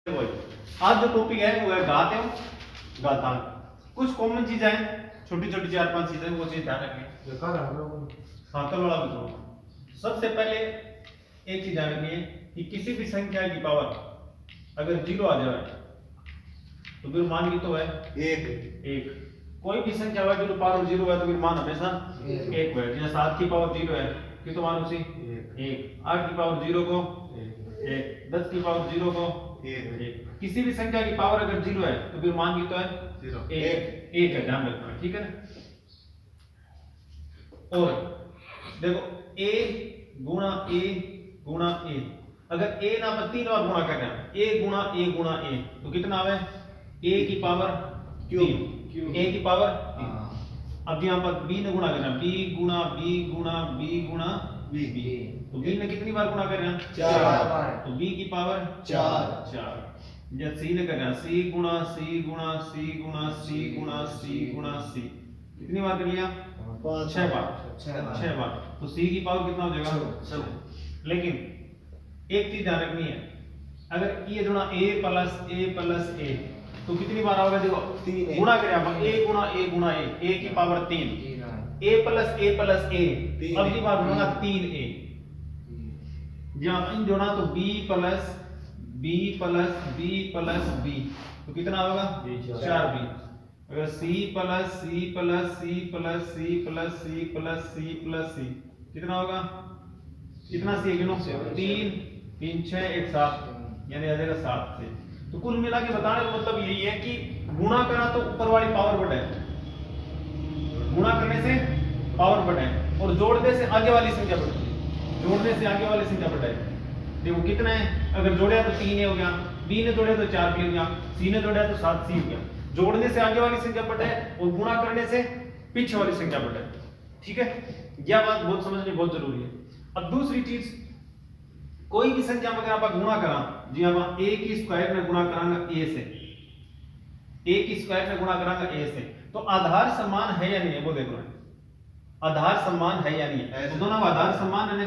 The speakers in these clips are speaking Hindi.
आज जो टॉपिक है वो है घात एवं घातांक। कुछ कॉमन चीजें हैं, छोटी छोटी 4-5 चीजें, वो चीज ध्यान रखें। साकल वाला भी करो। सबसे पहले एक चीज ध्यान रखिए कि किसी भी संख्या की पावर अगर 0 आ जाए तो फिर मान की तो है एक। कोई भी संख्या है जो पावर 0 है तो फिर मान हमेशा 1 है। जैसे 7 की पावर 0 है कि तो मान उसी 1, 8 की पावर 0 को 1, 10 की पावर 0 को 1। किसी भी संख्या की पावर अगर 0 है तो फिर मान की तो है 1 है, ध्यान रखना, ठीक है ना। और देखो a गुणा a गुणा a, अगर a ना पर 3 बार गुणा कर रहे हैं, a गुणा a तो कितना आवे, a की पावर 3, a की पावर 3। अब यहाँ पर b ने गुणा करना, b गुणा b गुणा b गुणा b, तो b ने कितनी बार गुणा कर रहे हैं, 4 बार, तो b की पावर 4। जब c ने करना, c गुणा c गुणा c गुणा c गुणा c गुणा c, कितनी बार कर लिया, 6 बार, तो c की पावर कितना हो जाएगा। लेकिन एक चीज ध्यान रखनी है, अगर ये जोड़ा a प्लस a तो कितनी बार आओगे, देखो 3 गुणा करें आप, a गुणा a की पावर 3, a प्लस a, अगली बार जोड़ना 3a, जहां इन जोड़ा तो b प्लस b तो कितना होगा 4b। अगर c प्लस c कितना होगा, कितना c गिनो, 3 3 6 1 7, यानी आ जाएगा 7 से। तो कुल मिला के बताने का मतलब यही है कि गुणा करा तो ऊपर वाली पावर बढ़े, गुणा करने से पावर बढ़े, और जोड़ने से आगे वाली संख्या बढ़े, देखो कितना है, अगर जोड़े तो 3 हो गया, b ने जोड़े तो 4b हो गया, c ने जोड़े तो 7c हो गया। जोड़ने से आगे वाली संख्या बढ़े और गुणा करने से पीछे वाली संख्या बढ़े, ठीक है। यह बात बहुत समझनी बहुत जरूरी है। अब दूसरी चीज, कोई भी संख्या में अगर आप गुणा करा, जी हम a की स्क्वायर में गुणा करांगा a से, a की स्क्वायर में गुणा करांगा a से, तो आधार समान है या नहीं है, वो देखो आधार समान है या नहीं है। तो दोनों आधार समान है ना,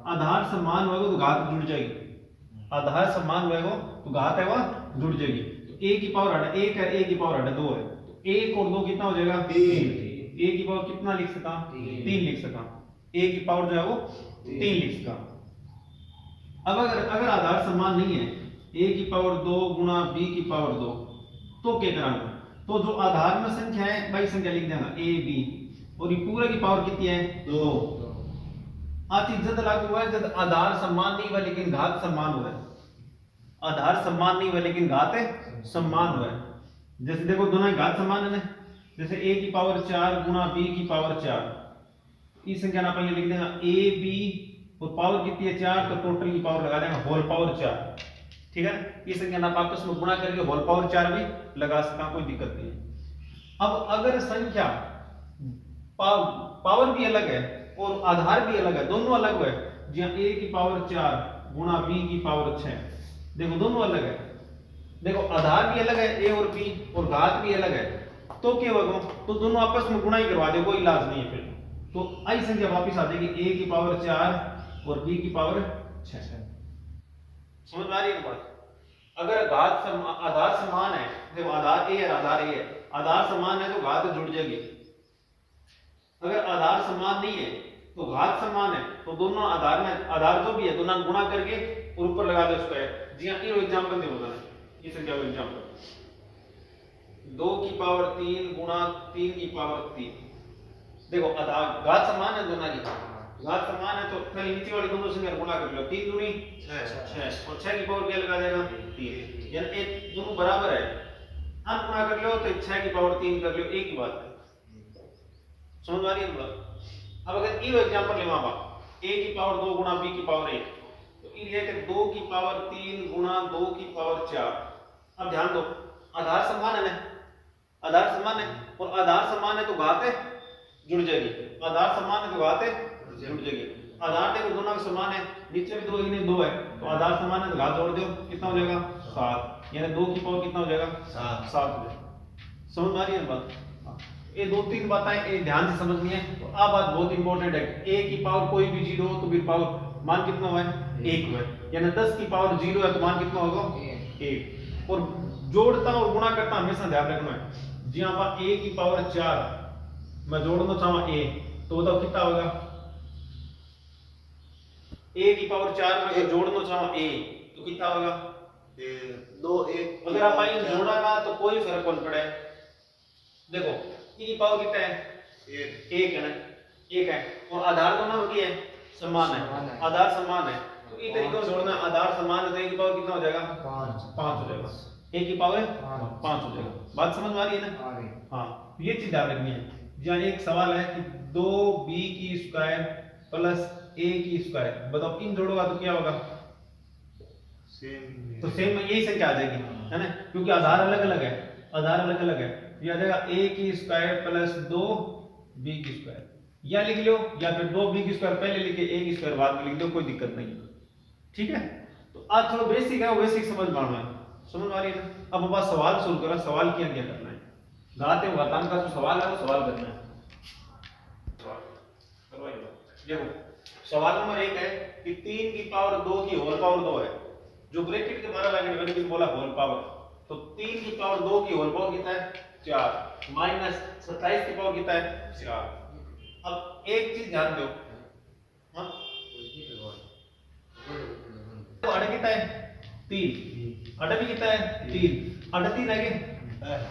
आधार समान होगा तो घात जुड़ जाएगी, आधार समान होगा तो घात है वह जुड़ जाएगी। तो a की पावर हटा 1 है, a की पावर हटा 2 है, तो 1 और 2 कितना हो जाएगा 3। a की पावर कितना लिख सका, 3 लिख सका, a की पावर जो है वो 3 लिख सका। अब अगर आधार समान नहीं है, a की पावर 2 गुणा b की पावर 2, तो क्या करांगा, तो जो आधार में संख्या है वही संख्या लिख देना a b, और ये पूरे की पावर कितनी है 2। आज चीज जब लागू हुआ है जब आधार समान नहीं हुआ लेकिन घात समान हुआ है, आधार समान नहीं हुआ लेकिन घात समान हुआ है। जैसे देखो दोनों घात समान है ना, जैसे a की पावर 4 गुणा b की पावर 4, इस संख्या ना पहले लिख देना a b, और पावर कितनी है 4, तो टोटल की पावर लगा देंगे होल पावर 4, ठीक है। इस संख्या ना आपस में गुणा करके होल पावर 4 भी लगा सकता, कोई दिक्कत नहीं है। अब अगर संख्या पावर भी अलग है और आधार भी अलग है, दोनों अलग है, जहां a की पावर 4 गुणा b की पावर 6, देखो दोनों अलग है, देखो आधार भी अलग है a और b, और घात भी अलग है, तो क्या होगा, तो दोनों आपस में गुणा ही करवा दे, कोई इलाज नहीं है फिर। तो आई संख्या वापस आ जाएगी a की पावर 4 और b की पावर 6। समझ आ रही है बात। अगर आधार समान है, देखो आधार a है, आधार समान है तो घात जुड़ जाएगी। अगर आधार समान नहीं है तो घात समान है, तो दोनों आधार में आधार जो भी है दोनों गुणा करके और ऊपर लगा दो स्क्वायर। जी हां, ये एग्जांपल दे होगा, ये संख्या का एग्जांपल 2 की पावर 3 गुणा 3 की पावर 3, देखो आधार घात समान है, दोनों की घात समान है, तो पहले नीचे वाली दोनों संख्या गुणा कर लो, 3 दूनी 6, और 6 की पावर क्या लगा देगा 3, यानी एक दोनों बराबर है, अन गुणा कर लो तो 6 की पावर 3 कर लो, एक ही बात है। समझ आ रही है बात। अब अगर ये एग्जांपल लेवा बा a की पावर 2 गुणा b की पावर 1, तो ये लेके 2 की पावर 3 गुणा 2 की पावर 4। अब ध्यान दो, आधार समान है ना, आधार समान है, और आधार समान है तो घात जुड़ जाएगी, आधार समान है तो घात जुड़ जाएगी। आधार देखो दोनों के समान है, नीचे भी 2 इन्हें 2 है, तो आधार समान है तो घात जोड़ दो, कितना हो जाएगा 7, यानी 2 की पावर कितना हो जाएगा 7 हो जाएगा। समझ आ रही है बात। ये 2-3 बातें ध्यान से समझनी है। तो अब बात बहुत इंपॉर्टेंट है, a की पावर कोई भी 0 हो तो फिर पावर मान कितना हुआ है 1 हुआ है, यानी 10 की पावर 0 है तो मान कितना होगा 1 और जोड़ता और गुणा करता हमेशा ध्यान रखना है। जी आप a की पावर 4 मैं जोड़ना चाहूँ a तो बताओ कितना होगा? a की पावर 4 में जोड़ना चाहूँ a तो कितना होगा? 2 1 अगर आप इन जोड़ा ना तो कोई फर्क कौन पड़े। देखो e की पावर कितना है? 1 है ना, 1 है और आधार दोनों की है समान है, आधार समान है तो इस तरीके से जोड़ना, आधार समान है तो a की पावर कितना हो जाएगा? 5 हो जाएगा, a की पावर 5 हो जाएगा। बात समझ में आ रही है ना? हाँ, ये चीज याद रखनी है। जहाँ एक सवाल है कि 2b की स्क्वायर प्लस a की स्क्वायर, बताओ इन जोड़ोगा तो क्या होगा? सेम, तो सेम यही संख्या आ जाएगी है ना, क्योंकि आधार अलग अलग है, आधार अलग अलग है। ये आ जाएगा a की स्क्वायर प्लस 2b की स्क्वायर, या लिख लो या फिर 2b की स्क्वायर पहले लिख के a की स्क्वायर बाद में लिख दो, कोई दिक्कत नहीं है। ठीक है, तो आज थोड़ा बेसिक है, बेसिक समझ पाना है, समझ आ रही है ना? अब बस सवाल सोल्व करो, सवाल क्या क्या करना है, गाते वातान का जो सवाल है वो सवाल करना है। देखो सवाल नंबर 1 है कि 3 की पावर 2 की होल पावर 2 है, जो ब्रैकेट के द्वारा लगे बोला होल पावर, तो 3 की पावर 2 की होल पावर कितना है? 4 माइनस 27 की पावर कितना है? 4। अब एक चीज ध्यान दो, हाँ तो अड़ कितना है? 3, अड़ भी कितना है? 3, अड़ 3 है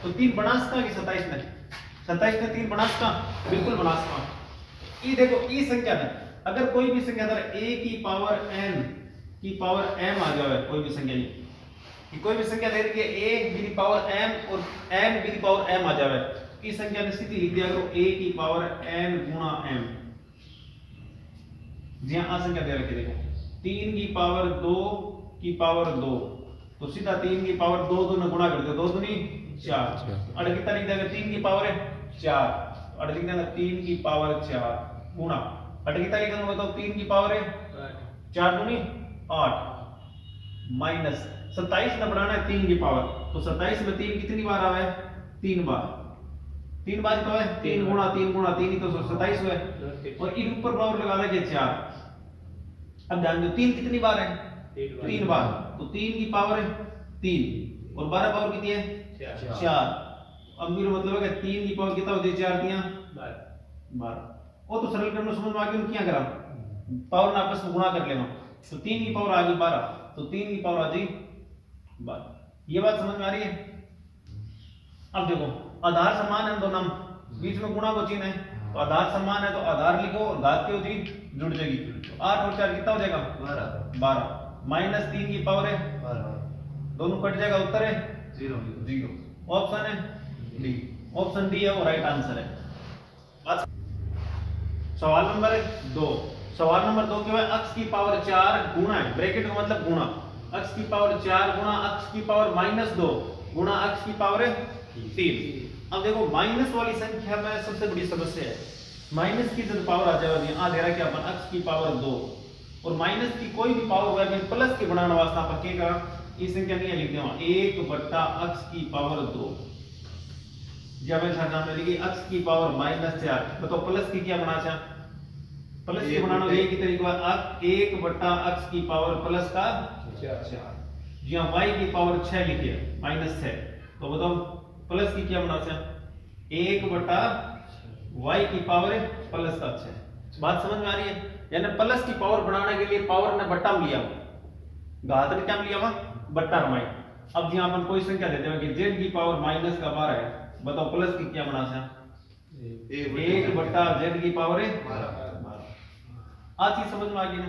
तो 3 बना सकता कि 27 में? 27 में 3 बना सकता, बिल्कुल बना सकता। ये देखो ये संख्या में अगर कोई भी संख्या अगर a की पावर n की पावर m आ जाए, कोई भी संख्या नहीं कि कोई भी संख्या दे रखी है a की पावर m और m की पावर m आ जाए, इस संख्या में सीधी लिख दिया करो a की पावर n गुणा m। जी हाँ, संख्या दे रखी है, देखो 3 की पावर 2 की पावर 2 तो सीधा 3 की पावर 2 दोनों गुणा कर दो, 2 दूनी 4, अड़ कितना लिख देगा? 3 की पावर 4, अड़ लिख देगा 3 की पावर 4 गुणा, अड़ कितना लिखा बताओ? 3 की पावर 4 दूनी 8 माइनस 27 में बढ़ाना है 3 की पावर, तो 27 में 3 कितनी बार आवा है? 3 बार, 3 बार तो है 3 गुणा 3 गुणा 3 ही तो 27 हुआ है, और इन ऊपर पावर लगा लेंगे 4। अब ध्यान दो 3 कितनी बार है? 3 बार, तो 3 की पावर 3 और 12 पावर कितनी है? 4। अब मेरा मतलब है 3 की पावर कितना होती है? 4 दिया 12। वो तो सरल करना समझ में आ गया, क्या करा पावर ना आपस में गुणा कर लेना, तो 3 की पावर आ गई 12, तो 3 की पावर आ गई 12। ये बात समझ में आ रही है? अब देखो आधार समान है दोनों, बीच में गुणा को चिन्ह है, तो आधार समान है तो आधार लिखो और घात की होगी जुड़ जाएगी, तो 8 और 4 कितना हो जाएगा? 12 माइनस 3 की पावर है 12, दोनों कट जाएगा, उत्तर है 0। ऑप्शन है डी, ऑप्शन डी है वो राइट आंसर है। सवाल नंबर 2, सवाल नंबर 2 क्या है? अक्ष की पावर 4 गुणा है, ब्रैकेट का मतलब गुणा, अक्ष की पावर 4 गुणा अक्ष की पावर -2 गुणा अक्ष की पावर 3। अब देखो माइनस वाली संख्या में सबसे बड़ी समस्या है, माइनस की जब पावर आ जाएगी आ दे रहा है कि अपन अक्ष की पावर 2 और माइनस की कोई भी पावर हुआ है प्लस की बनाने वास्ते अपन क्या करा, ये संख्या नहीं लिख देवा 1 बट्टा अक्ष की पावर 2, जब मैं लिखी अक्ष की पावर -4, बताओ प्लस की क्या बना चाह? प्लस की बनाना ये की तरीके बाद 1 बट्टा अक्ष की पावर प्लस का 4, यहाँ y की पावर 6 लिखिए -6, तो बताओ प्लस की क्या बना चाह? 1 बट्टा y की पावर प्लस का 6। बात समझ में आ रही है? यानी प्लस की पावर बनाने के लिए पावर ने बट्टा में लिया, घात ने क्या लिया वहां? बट्टा रमाई। अब यहाँ अपन कोई संख्या देते हैं कि z की पावर -12 है, बताओ प्लस की क्या बना चाह? 1 बट्टा z की पावर 12। आज चीज समझ में आ गई ना?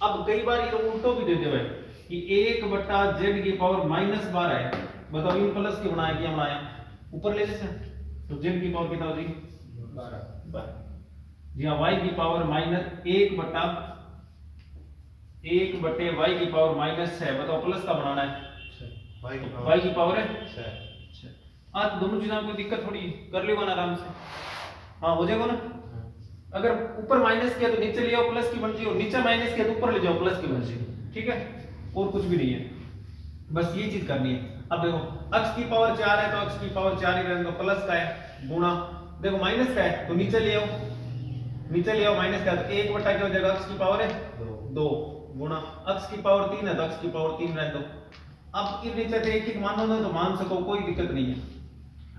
अब कई बार ये उल्टो भी देते हुए कि 1 बट्टा z की पावर -12 है, बताओ इन प्लस की बनाया क्या बनाया? ऊपर ले लेते तो z की पावर कितना हो जाएगी? 12। जी हाँ, y की पावर -1 बट्टा 1 बटे y की पावर -6, बताओ प्लस का बनाना है y की पावर 6। आज दोनों चीजें कोई दिक्कत थोड़ी, कर लेगा ना आराम से, हाँ हो जाएगा ना? अगर ऊपर माइनस किया तो नीचे ले आओ प्लस की बन जाए, और नीचे माइनस किया तो ऊपर ले जाओ प्लस की बन जाए, ठीक है? और कुछ भी नहीं है, बस ये चीज करनी है। अब देखो अक्ष की पावर 4 है तो अक्ष की पावर 4 ही रहने दो, प्लस का है गुणा, देखो माइनस का है तो नीचे ले आओ, नीचे ले आओ माइनस का, तो 1 बटा क्या हो जाएगा? अक्ष की पावर है 2 गुणा अक्ष की पावर 3 है तो अक्ष की पावर 3 रहने दो, अब ये नीचे से एक मान दो तो मान सको, कोई दिक्कत नहीं है।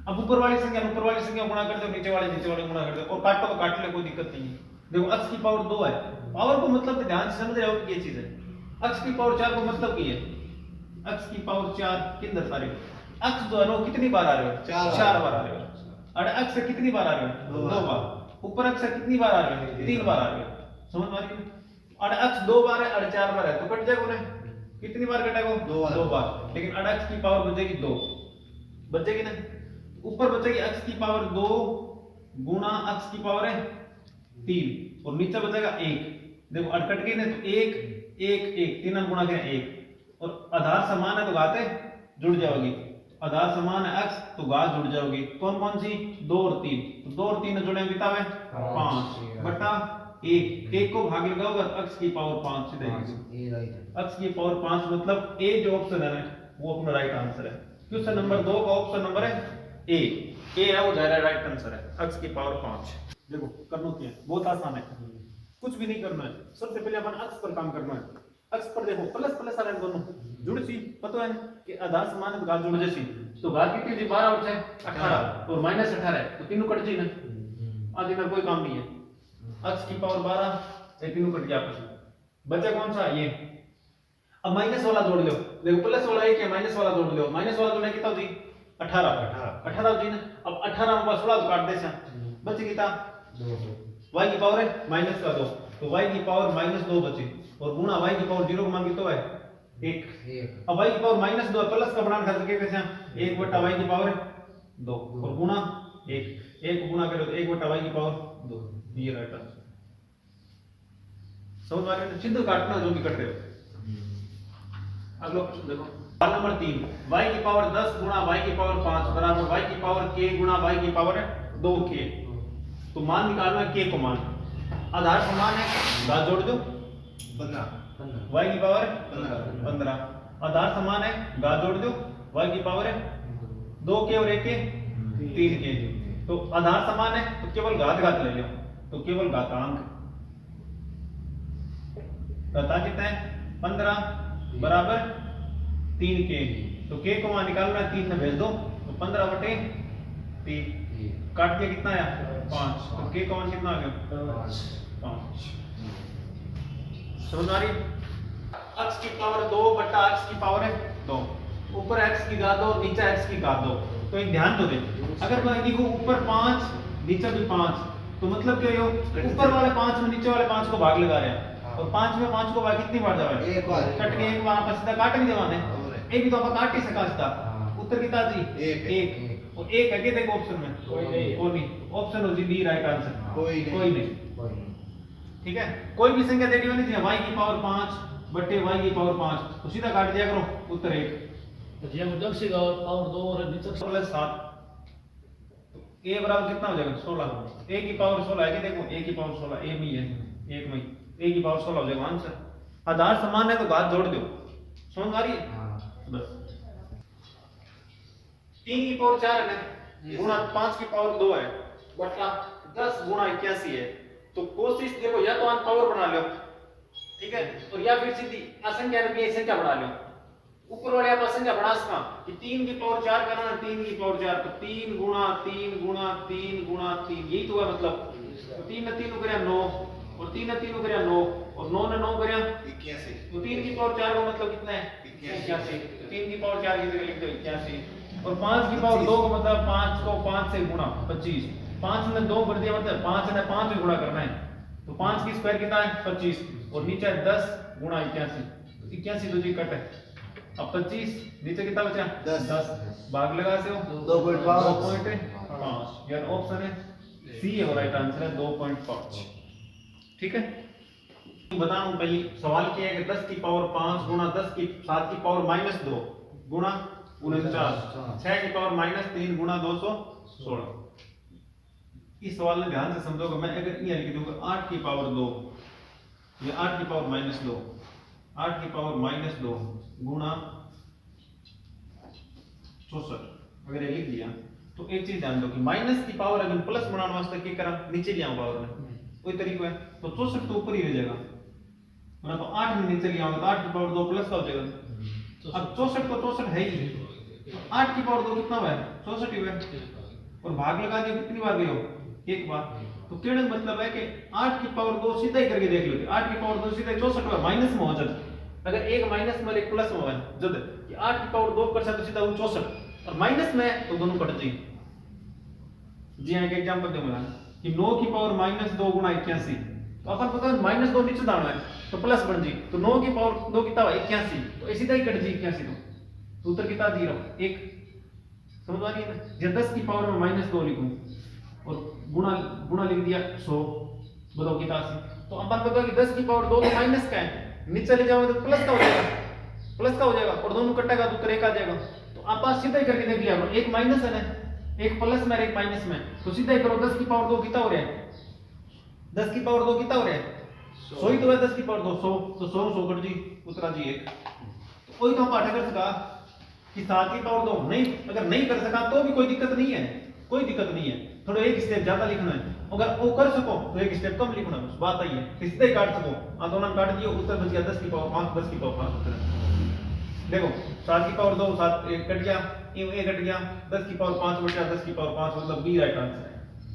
अब ऊपर वाली संख्या गुणा कर दो, नीचे वाले गुणा कर दो, और काटो तो काट ले, कोई दिक्कत नहीं है। देखो x की पावर 2 है, पावर को मतलब ध्यान से समझ रहे हो कि ये चीज है। x की पावर 4 को मतलब की है, x की पावर 4 किधर सारे x जो है वो कितनी बार आ रहे हो, 4 बार आ रहे हो। और x से कितनी बार आ रहे हो, 2 बार। ऊपर x से कितनी बार आ रहे हो, 3 बार आ रहे हो। समझ में आ रही है? और x 2 बार है और 4 बार है, तो कट जाएगा उन्हें, कितनी बार कटेगा, 2 बार। लेकिन x की पावर बचेगी 2, बचेगी ना, ऊपर बचेगी x की पावर 2 गुणा x की पावर है 3, और नीचे बचेगा 1। देखो अटकट गई ना, तो 1 1 1 तीन गुणा करें 1, और आधार समान है तो घातें जुड़ जाओगी। आधार समान है x तो घात जुड़ जाओगी। कौन कौन सी, 2 और 3, तो 2 और 3 जुड़े कितना है 5 बटा 1, 1 को भाग लगाओगे x की पावर 5 सीधे x की पावर 5, मतलब a जो ऑप्शन है ना वो अपना राइट आंसर है। क्वेश्चन नंबर 2 का ऑप्शन नंबर है ए है वो जाहिर राइट आंसर है, x की पावर 5। देखो करना क्या है, बहुत आसान है, कुछ भी नहीं करना है। सबसे पहले अपन x पर काम करना है। x पर देखो प्लस प्लस आ रहे हैं दोनों जुड़ सी, पता है कि आधार समान है तो घात जुड़ जैसी, तो घात कितनी थी 12 और 6 18, और माइनस 18 है तो तीनों कट जी ना, आगे में कोई काम नहीं है। x की पावर 12 ये तीनों कट गया आपस में, बचा कौन सा ये। अब माइनस वाला जोड़ लो, देखो प्लस वाला एक है, माइनस वाला जोड़ लो, माइनस वाला जोड़ना कितना होती 18 होती ना। अब 18 में 16 काट दे सा, बच कितना 2, y की पावर है माइनस का 2, तो y की पावर माइनस 2 बची, और गुणा y की पावर 0 का मान कितना है 1। अब y की पावर माइनस 2 प्लस का बनाना कर सके कैसे, 1 बटा y की पावर 2 और गुणा 1 गुणा करो तो 1 बटा y की पावर 2, ये राइट आंसर। समझ आ रही है, सीधे काटना जो भी कट रहे हो। अगला क्वेश्चन देखो, सवाल नंबर 3, y की पावर 10 गुणा y की पावर 5 बराबर y की पावर k गुणा y की पावर 2k। तो मान निकालना है k को मान, आधार समान है घात जोड़ दो 15, y की पावर 15, आधार समान है घात जोड़ दो y की पावर 2k और 1k 3k। तो आधार समान है तो केवल घात घात ले लो, तो केवल घातांक कितना है 15 बराबर 3k, तो k को वहां निकालना है 3 में भेज दो तो 15 बटे 3, काट के कितना आया 5, तो k का मान कितना आ गया 5। समझ आ रही, x की पावर 2 बटा x की पावर है 2, ऊपर x की घात 2 नीचे x की घात 2। तो एक ध्यान दो दे, अगर मैं देखो ऊपर 5 नीचे भी 5, तो मतलब क्या हो, ऊपर वाले 5 में नीचे वाले 5 को भाग लगा रहे हैं, और 5 में 5 को भाग कितनी बार जावे, एक बार, कट के एक बार सीधा काट भी देवाने, एक भी तो अपन काट ही सका सीधा। उत्तर कितना जी 1, और 1 है देखो ऑप्शन में कोई नहीं, ऑप्शन हो जी डी राइट आंसर, कोई नहीं। ठीक है, कोई भी संख्या देनी होनी चाहिए y की पावर 5 बटे y की पावर 5, तो सीधा काट दिया करो, उत्तर 1। तो ये मतलब से पावर 2 और नीचे प्लस 7, तो a बराबर कितना हो जाएगा 16, a की पावर 16 है कि देखो a की पावर 16 a में ही है, एक में a की पावर 16 हो जाएगा आंसर। आधार समान है तो घात जोड़ दो, समझ आ रही है बस। 3 की पावर 4 है गुणा 5 की पावर 2 है बटा 10 गुणा 81 है, तो कोशिश देखो या तो आप पावर बना लो, ठीक है, और या फिर सीधी असंख्या में संख्या बढ़ा लो। ऊपर वाले आप संख्या बढ़ा सका कि 3 की पावर 4 करना है, 3 की पावर 4 तो 3 गुणा 3 गुणा 3 गुणा 3, यही तो है मतलब। तो 3 ने 3 करे 9, और 3 ने 3 करे 9, और 9 ने 9 करे 81, तो 3 की पावर 4 का मतलब कितना है 81, 3 की पावर 4 की जगह लिख दो 81, और 5 की पावर 2 का मतलब 5 को 5 से गुणा 25, 5 ने 2 कर दिया मतलब 5 ने 5 से गुणा करना है, तो 5 की स्क्वायर कितना है 25, और नीचे 10 गुणा 81, 81 तो जी कट है। अब 25 नीचे कितना बचा 10, भाग लगा से हो 2.5, यार ऑप्शन है सी है राइट आंसर है 2.5। ठीक है, बताऊं पहले सवाल क्या है कि 10 की पावर 5 गुणा 10 की 7 की पावर माइनस 2 गुणा 49, 6 की पावर माइनस 3 गुणा 216। इस सवाल में ध्यान से समझोगे, मैं अगर ये लिख दूंगा 8 की पावर 2, ये 8 की पावर माइनस 2, 8 की पावर माइनस 2 गुणा 64, अगर ये लिख दिया तो एक चीज ध्यान दो कि माइनस की पावर अगर प्लस बनाने वास्ते क्या करा नीचे लिया पावर में, कोई तरीका है तो 64 तो ऊपर ही रह जाएगा, मतलब तो 8 में नीचे लिया होगा तो 8 की पावर 2 प्लस का हो जाएगा अब 64 तो 64 है ही, 8 की पावर 2 कितना हुआ है 64 ही हुआ है, और भाग लगा दिया कितनी बार गए हो एक बार। तो कहने का मतलब है कि 8 की पावर 2 सीधा ही करके देख लो, 8 की पावर 2 सीधा 64 हुआ, माइनस में हो जाता, अगर एक माइनस में और एक प्लस में हुआ जब कि 8 की पावर 2 कर सकते सीधा 64 और माइनस में तो दोनों कट जाएंगे। जी हाँ, एक एग्जांपल दूंगा कि 9 की पावर -2 गुणा 81, तो अपन पता है -2 नीचे डालना है तो प्लस बन जी, तो 9 की पावर 2 कितना हुआ 81, तो इसी तरह ही कट जी 81, तो उत्तर कितना 0 1। समझ आ रही है ना। जब 10 की पावर में -2 लिखूं और गुणा गुणा लिख दिया 100, बताओ कितना 80, तो अपन पता है कि 10 की पावर 2 तो माइनस का है, नीचे ले जाओगे तो प्लस का हो जाएगा, प्लस का हो जाएगा और दोनों कटेगा तो उत्तर 1 आ जाएगा। तो आप सीधा ही करके देख लिया, एक माइनस है ना, एक प्लस में एक माइनस में, तो सीधा ही करो 10 की पावर 2 कितना हो रहा है, 10 की पावर 2 कितना हो रहा है 100 ही तो है, 10 की पावर 2 100, तो 100 कट जी उत्तर जी 1। तो वही तो हम पाठ कर सका कि 7 की पावर 2 नहीं, अगर नहीं कर सका तो भी कोई दिक्कत नहीं है, कोई दिक्कत नहीं है, थोड़ा एक स्टेप ज्यादा लिखना है, अगर वो कर सको तो एक स्टेप कम लिखना है, बात आई है, सीधे ही काट सको, दोनों काट दिए उत्तर बच गया 10 की पावर 5, 10 की पावर 5 उत्तर। देखो 7 की पावर 2 7 1 कट गया, ये कट गया, 10 की पावर 5 बचा, 10 की पावर 5 मतलब बी राइट आंसर है,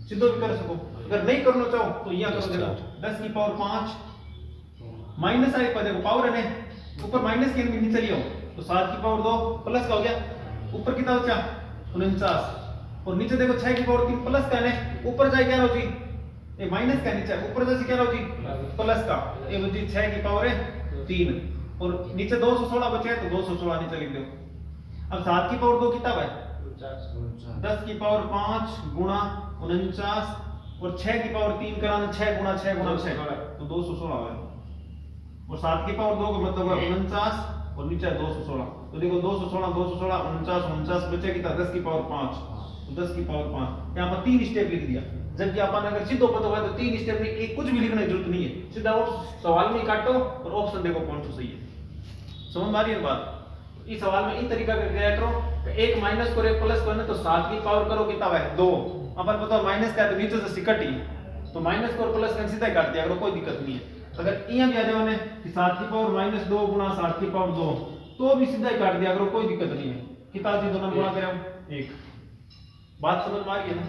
सीधो भी कर सको। अगर नहीं करना चाहो तो यहां करो, देखो 10 की पावर 5 माइनस आई पर देखो पावर है ना, ऊपर माइनस के नीचे लियो, तो 7 की पावर 2 प्लस का हो गया, ऊपर कितना बचा 49, और नीचे देखो 6 की पावर 3 प्लस का है, ऊपर जाए क्या रहो जी ये माइनस का, नीचे ऊपर जाए क्या रहो जी प्लस का, ये बची 6 की पावर है 3, और नीचे 216 बचे हैं तो 216 नीचे लिख दो। अब 7 की पावर 2 कितना है 10 की पावर 5 गुणा 49 और 6 की पावर 3 कराना 6 गुणा 6 गुणा 6 तो 216 है, और 7 की पावर 2 का मतलब है 49 और नीचे 216, तो देखो 216 216 49 49 बचे कितना 10 की पावर 5, तो 10 की पावर 5 यहाँ पर 3 स्टेप लिख दिया, जबकि अपन अगर सीधो पता हुआ तो 3 स्टेप में एक कुछ भी लिखने की जरूरत नहीं है, सीधा वो सवाल में काटो और ऑप्शन देखो कौन सा सही है। समझ में आ रही है बात। इस सवाल में इन तरीका का क्या करो, एक माइनस करो एक प्लस करो, तो 7 की पावर करो कितना है 2, अपन पता माइनस का है तो नीचे से सिकट ही, तो माइनस को प्लस का सीधा काट दिया करो, कोई दिक्कत नहीं है। अगर यहाँ भी आ जाओ ने कि 7 की पावर -2 गुणा 7 की पावर 2 तो भी सीधा ही काट दिया करो, कोई दिक्कत नहीं है, कितना जी दोनों गुणा करें 1। बात समझ में आ रही है ना।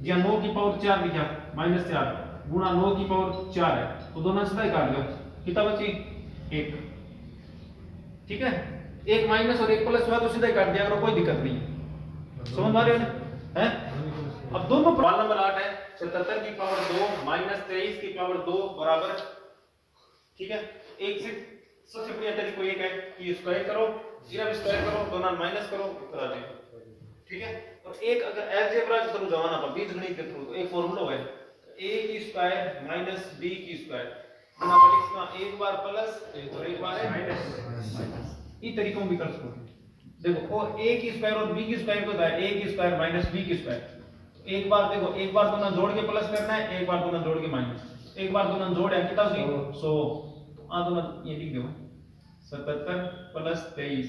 जी 9 की पावर 4 लिखा -4 गुणा 9 की पावर 4 है, तो दोनों सीधा ही काट दो, कितना बची 1, ठीक है, एक माइनस और एक प्लस हुआ तो सीधा ही काट दिया करो, कोई दिक्कत नहीं है। समझ में आ रही है ना। अब दोनों सवाल नंबर 8 है 77 की पावर 2 -23 की पावर 2 बराबर, ठीक है, एक से सबसे बढ़िया तरीका एक है कि स्क्वायर करो, जीरो स्क्वायर करो, दोनों माइनस करो, उत्तर आ जाएगा, ठीक है। और एक अगर अलजेब्रा के थ्रू जमाना पर बीजगणित के थ्रू, तो एक फार्मूला है a की स्क्वायर माइनस b की स्क्वायर गुणा का एक बार प्लस और एक बार माइनस, इस तरीकों भी कर सकते देखो, और a की स्क्वायर और b की स्क्वायर को है a की स्क्वायर माइनस b की स्क्वायर, एक बार देखो एक बार दोनों जोड़ के प्लस करना है, एक बार दोनों जोड़ के माइनस, एक बार दोनों जोड़ है कितना 100, तो आ दोनों ये लिख दो 77 प्लस 23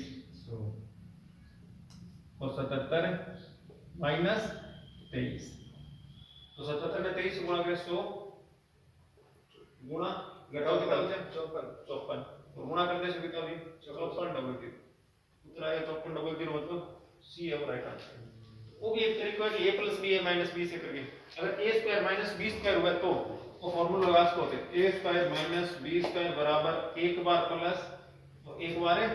और 77 माइनस 23, तो 77 में 23 गुणा करें 100 गुणा घटाओ कितना बचा 54 और गुणा करने से कितना भी 54 डबल 0, उत्तर आया 54 डबल 0 मतलब सी है राइट आंसर। वो भी एक तरीका है कि a प्लस b है माइनस b से करके, अगर a square minus b square हुआ तो वो फार्मूला लगा सकते होते a square minus b square बराबर एक बार प्लस और एक बार है,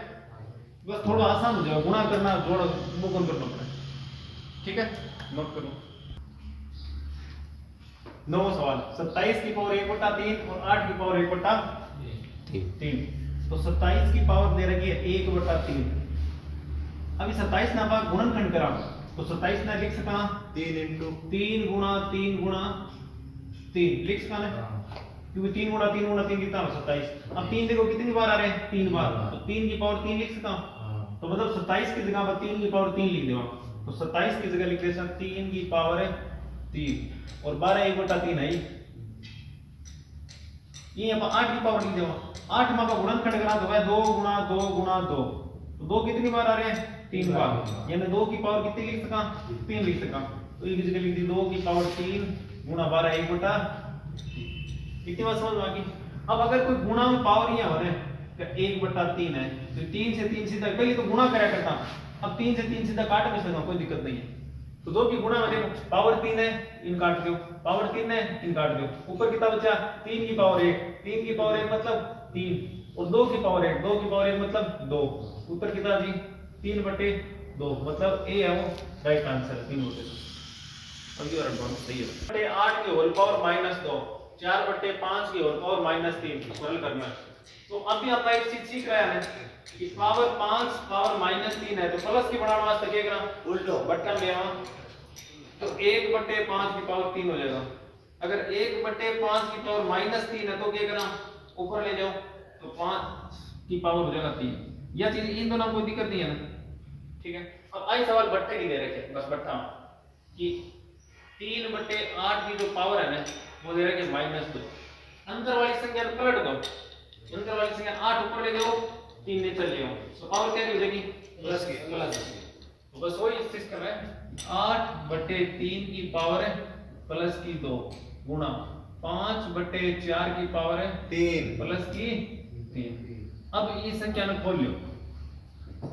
बस थोड़ा आसान हो जाएगा, गुणा करना जोड़ वो कौन करना पड़े, ठीक है, नोट करो। 9 सवाल 27 की पावर 1/3 और 8 की पावर 1/3, तो 27 की पावर दे रखी है 1/3, अभी 27 ना आप गुणनखंड करा तो 27 ना लिख सका 3 गुणा 3 गुणा 3 लिख सका ना, क्योंकि 3 गुणा 3 गुणा 3 कितना 27, अब 3 देखो कितनी बार आ रहे हैं 3 बार, तो 3 की पावर 3 लिख सका, तो मतलब 27 की जगह पर 3 की पावर 3 लिख देगा, तो 27 की जगह लिख दे सकते 3 की पावर 3 और 12 1/3 है, ये अब 8 की पावर लिख देगा, 8 में का गुणनखंड करा तो है 2 गुणा 2 गुणा 2, तो 2 कितनी बार आ रहे हैं 3 बार, यानी 2 की पावर कितनी लिख सका 3 लिख सका, तो एक जगह लिख दी 2 की पावर 3 गुणा 12 1/3, कितनी बार समझ में आ गई। अब अगर कोई गुणा में पावर यहाँ हो रहे हैं 1/3 है तो 3 से 3 सीधा पहले तो गुणा करा करता, अब 3 से 3 सीधा काट भी सकता, कोई दिक्कत नहीं है। तो दो की गुणा में देखो पावर 3 है, इन काट दो, पावर 3 है, इन काट दो, ऊपर कितना बचा 3 की पावर 1, 3 की पावर 1 मतलब 3 और 2 की पावर 1, 2 की पावर 1 मतलब 2, ऊपर कितना जी 3/2 मतलब ए है वो राइट आंसर 3/2। अब ये रन सही है। बटे 8 की होल पावर -2, 4/5 की होल पावर -3 सरल करना है। तो अभी आप एक चीज सीख रहे हैं कि पावर 5 पावर -3 है तो प्लस की बनाने वास्ते क्या करना उल्टो बट्टा ले आवा, तो 1/5 की पावर 3 हो जाएगा। अगर 1/5 की पावर -3 है तो क्या करना ऊपर ले जाओ, तो 5 की पावर हो जाएगा 3। यह चीज इन दोनों में कोई दिक्कत नहीं है ना, ठीक है। अब आई सवाल बट्टे की दे रखे बस बट्टा कि 3/8 की जो पावर है ना वो दे रखे -2, अंदर वाली संख्या को पलट दो, अंदर वाली संख्या 8 ऊपर ले जाओ 3 नीचे ले आओ, तो पावर क्या हो जाएगी प्लस की तो बस वही चीज कर रहे हैं 8/3 की पावर है प्लस की 2 गुणा 5/4 की पावर है 3 प्लस की 3। अब इस संख्या में खोल लो,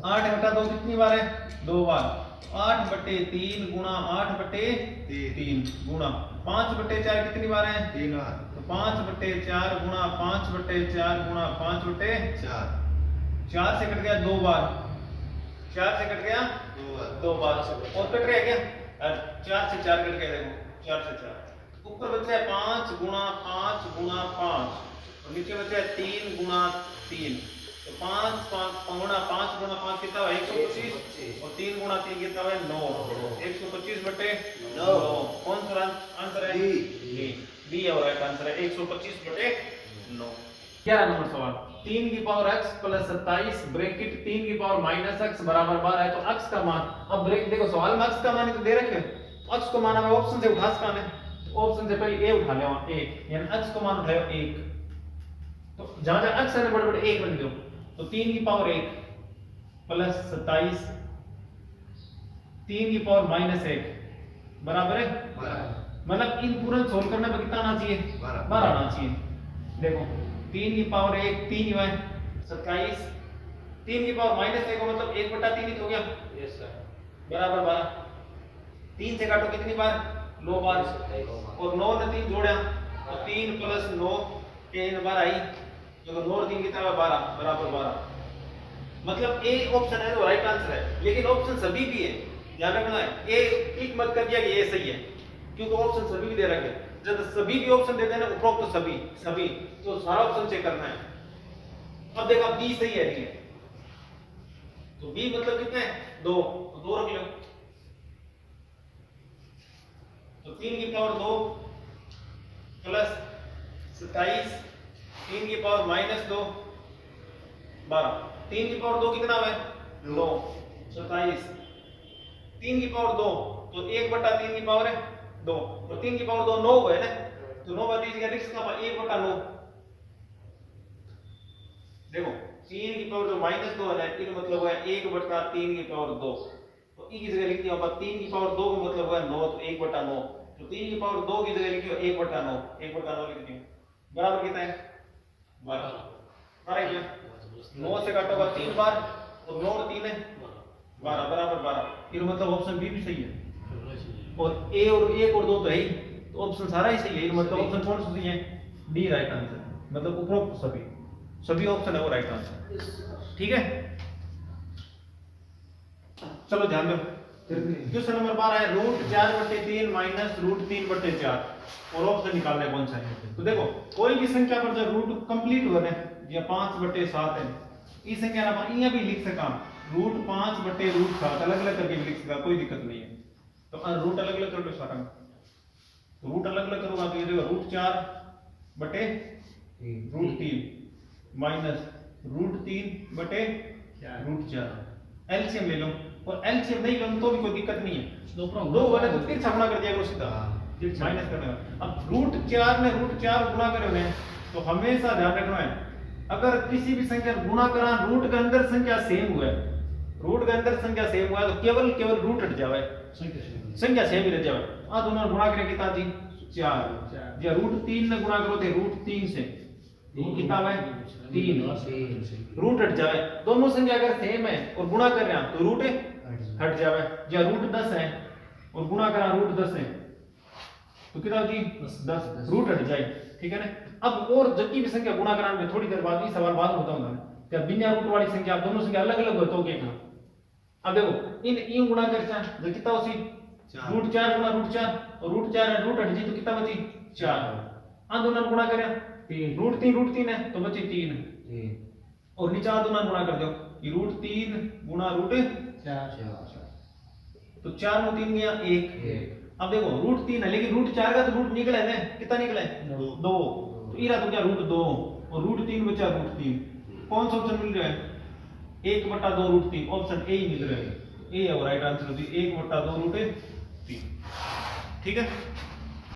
8/2 कितनी बार है 2 बार, 8/3 गुणा 8/3 गुणा 5/4 कितनी बार है 3 बार, तो 5/4 गुणा 5/4 गुणा 5/4 4 से कट गया 2 बार, 4 से कट गया 2 बार और कट रहा है क्या 4 से 4 कट गया, देखो 4 से 4 ऊपर बचा है 5 गुणा 5 गुणा 5 और नीचे बचा है 3 गुणा 3, तो 5 गुणा 5 गुणा 5 कितना है 125 और 3 गुणा 3 कितना है 9, 125/9 कौन सा आंसर है डी है, राइट आंसर है 125/9। 11 नंबर सवाल 3 की पावर x प्लस 27 ब्रैकेट 3 की पावर माइनस x बराबर 12 है, तो x का मान, अब ब्रेक देखो सवाल में x का मान तो दे रखे, x को मान हमें ऑप्शन से उठा सकते हैं, तो ऑप्शन से पहले a उठा लेवा 1 यानी x को मान उठाओ 1, तो जहां x है बड़े बड़े 1 रख दो, तो 3 की पावर 1 प्लस 27 3 की पावर माइनस 1 बराबर है 12, मतलब इन पूरा सोल्व करने पे कितना आना चाहिए 12 आना चाहिए। देखो 3 की पावर 1 3 ही है 27, 3 की पावर -1 का मतलब 1/3 ही तो हो गया, यस सर बराबर 12, 3 से काटो कितनी बार 9 बार और 9 ने 3 जोड़ा तो 3 + 9 3 बार आई, जो 9 और 3 कितना है 12 बराबर 12, मतलब ए ऑप्शन है तो राइट आंसर है, लेकिन ऑप्शन सभी भी है, ध्यान रखना है ए टिक मत कर दिया कि ये सही है, क्योंकि ऑप्शन सभी भी दे रखे हैं, जब सभी भी ऑप्शन देते हैं ना उपरोक्त तो सभी तो सारा ऑप्शन चेक करना है। अब देखा बी सही है नहीं है, तो बी मतलब कितने 2 तो 2 रख लो, तो 3 की पावर 2 प्लस 27 3 की पावर -2 12, 3 की पावर 2 कितना है 9 27 3 की पावर 2 तो 1/3 की पावर है 2, तो 3 की पावर 2 9 है ना, तो 9/3 का लिख सकता 1/9, देखो 3 की पावर जो -2 है ना इसका मतलब है 1/3 की पावर 2, तो ई की जगह लिख दिया 3 की पावर 2 का मतलब है 9 तो 1/9, तो 3 की पावर 2 की जगह लिखियो 1/9 लिख दियो बराबर कितना है 12 क्या 9 से काटोगा 3 बार और 9 और 3 है 12 बराबर 12, फिर मतलब ऑप्शन बी भी सही है और ए और 1 और 2 तो है ही, तो ऑप्शन सारा ही सही है, मतलब ऑप्शन कौन सा सही है डी राइट आंसर, मतलब उपरोक्त सभी ऑप्शन है वो राइट आंसर, ठीक है। चलो ध्यान दो क्वेश्चन नंबर 12 है √4/3 माइनस √3/4 और ऑप्शन निकालना है कौन सा है। तो देखो कोई भी संख्या पर जब रूट कंप्लीट हो रहा है या 5/7 है, इस संख्या ना इया भी लिख सका √5/√7 अलग-अलग करके भी लिख सका, कोई दिक्कत नहीं है, तो रूट अलग-अलग कर लो सारा, तो रूट अलग-अलग करूंगा तो ये देखो √4/√3 माइनस √3/√4 एलसीएम ले लो, और एलसीएम नहीं लो तो भी कोई दिक्कत नहीं है, दो वाले तो तिरछा गुणा कर दिया करो सीधा माइनस करने का। अब √4 ने √4 गुणा करे हुए तो हमेशा ध्यान रखना है अगर किसी भी संख्या गुणा करा रूट के अंदर संख्या सेम हुआ है, रूट के अंदर संख्या सेम हुआ है तो केवल रूट हट जावे, संख्या सेम ही रह जावे, आ दोनों गुणा करे कितना जी 4 या √3 ने गुणा करो थे √3 से रूट कितना है 3 रूट हट जाए दोनों संख्या अगर सेम है और गुणा कर रहे हैं तो रूट हट जाए या रूट 10 है और गुणा कर रहे हैं रूट 10 है तो कितना होती 10 रूट हट जाए ठीक है ना। अब और जबकि भी संख्या गुणा कराने में थोड़ी देर बाद ये सवाल बाद में बताऊंगा क्या बिना रूट वाली संख्या दोनों संख्या अलग अलग हो तो क्या। अब देखो इन इन गुणा करता है जो कितना होती रूट 4 गुणा रूट 4 और रूट 4 है रूट हट जाए तो कितना बची 4 आ दोनों गुणा करें 3 रूट 3 है तो बची 3 और नीचे आ दोनों गुणा कर दो ये रूट 3 गुणा रूट 4 तो 4 में 3 गया 1 अब देखो रूट 3 है लेकिन रूट 4 का तो रूट निकला है ना कितना निकला है 2 तो इरा तो क्या रूट 2 और रूट 3 बचा रूट 3 कौन सा ऑप्शन मिल रहा है 1/2 रूट 3 ऑप्शन ए ही मिल रहा है ए है राइट आंसर होती 1/2 रूट 3 ठीक है।